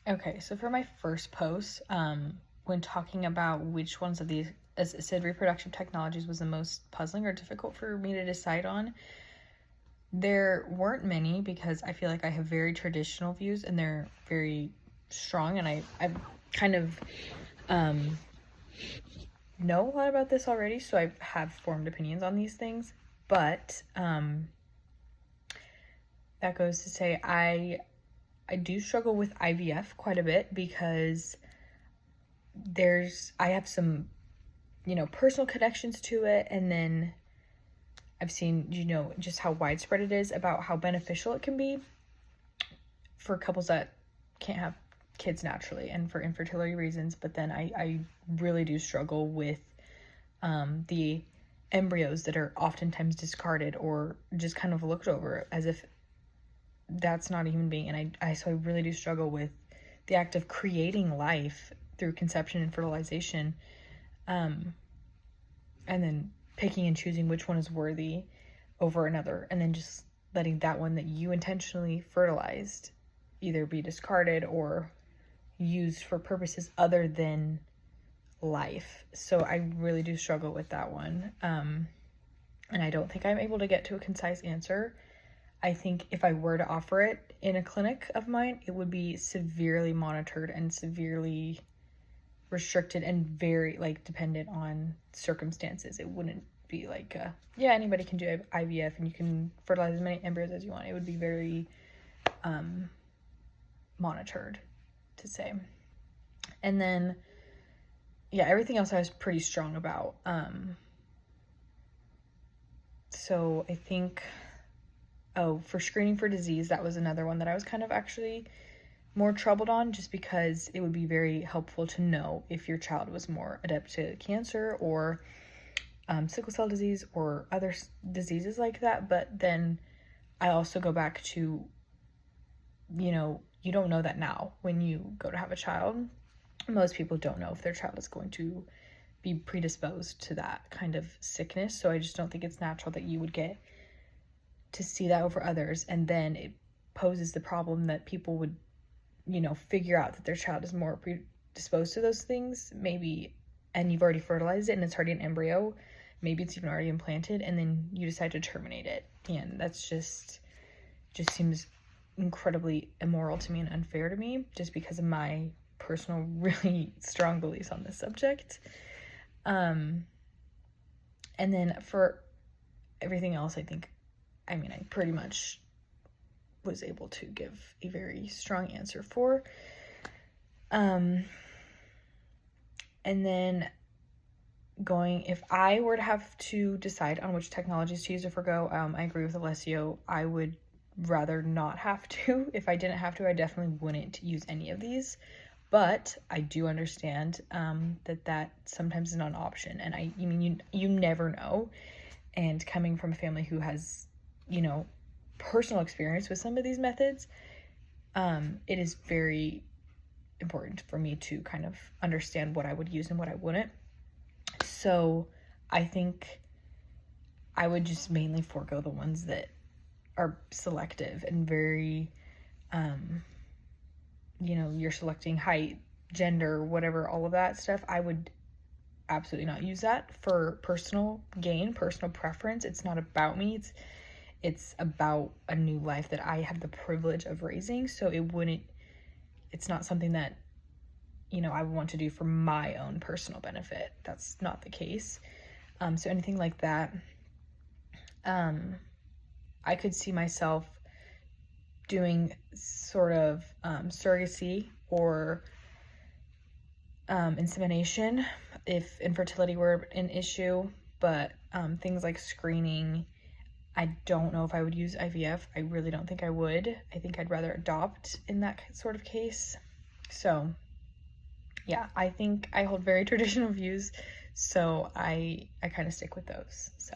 Okay, so for my first post, when talking about which ones of these assisted reproductive technologies was the most puzzling or difficult for me to decide on, there weren't many because I feel like I have very traditional views and they're very strong, and I've kind of know a lot about this already, so I have formed opinions on these things. But that goes to say I do struggle with IVF quite a bit because I have some, personal connections to it, and then I've seen, just how widespread it is about how beneficial it can be for couples that can't have kids naturally and for infertility reasons. But then I really do struggle with the embryos that are oftentimes discarded or just kind of looked over as if that's not a human being. And so I really do struggle with the act of creating life through conception and fertilization, and then picking and choosing which one is worthy over another, and then just letting that one that you intentionally fertilized either be discarded or used for purposes other than life. So I really do struggle with that one. And I don't think I'm able to get to a concise answer. I think if I were to offer it in a clinic of mine, it would be severely monitored and severely restricted and very dependent on circumstances. It wouldn't be like anybody can do IVF and you can fertilize as many embryos as you want. It would be very monitored, to say. And then everything else I was pretty strong about. So I think for screening for disease, that was another one that I was kind of actually more troubled on, just because it would be very helpful to know if your child was more adept to cancer or sickle cell disease or other diseases like that. But then I also go back to, you don't know that now when you go to have a child. Most people don't know if their child is going to be predisposed to that kind of sickness. So I just don't think it's natural that you would get to see that over others, and then it poses the problem that people would, figure out that their child is more predisposed to those things, maybe, and you've already fertilized it and it's already an embryo, maybe it's even already implanted, and then you decide to terminate it. And that's just seems incredibly immoral to me and unfair to me, just because of my personal really strong beliefs on this subject. And then for everything else, I pretty much was able to give a very strong answer for. And then if I were to have to decide on which technologies to use or forgo, I agree with Alessio. I would rather not have to. If I didn't have to, I definitely wouldn't use any of these. But I do understand that sometimes is not an option. And you never know. And coming from a family who has, personal experience with some of these methods, it is very important for me to kind of understand what I would use and what I wouldn't. So I think I would just mainly forego the ones that are selective and very, you're selecting height, gender, whatever, all of that stuff. I would absolutely not use that for personal gain, personal preference. It's not about me. It's about a new life that I have the privilege of raising. So it's not something that, I would want to do for my own personal benefit. That's not the case. So anything like that, I could see myself doing sort of surrogacy or insemination if infertility were an issue. But things like screening, I don't know if I would use IVF. I really don't think I would. I think I'd rather adopt in that sort of case. So I think I hold very traditional views, so I kind of stick with those. So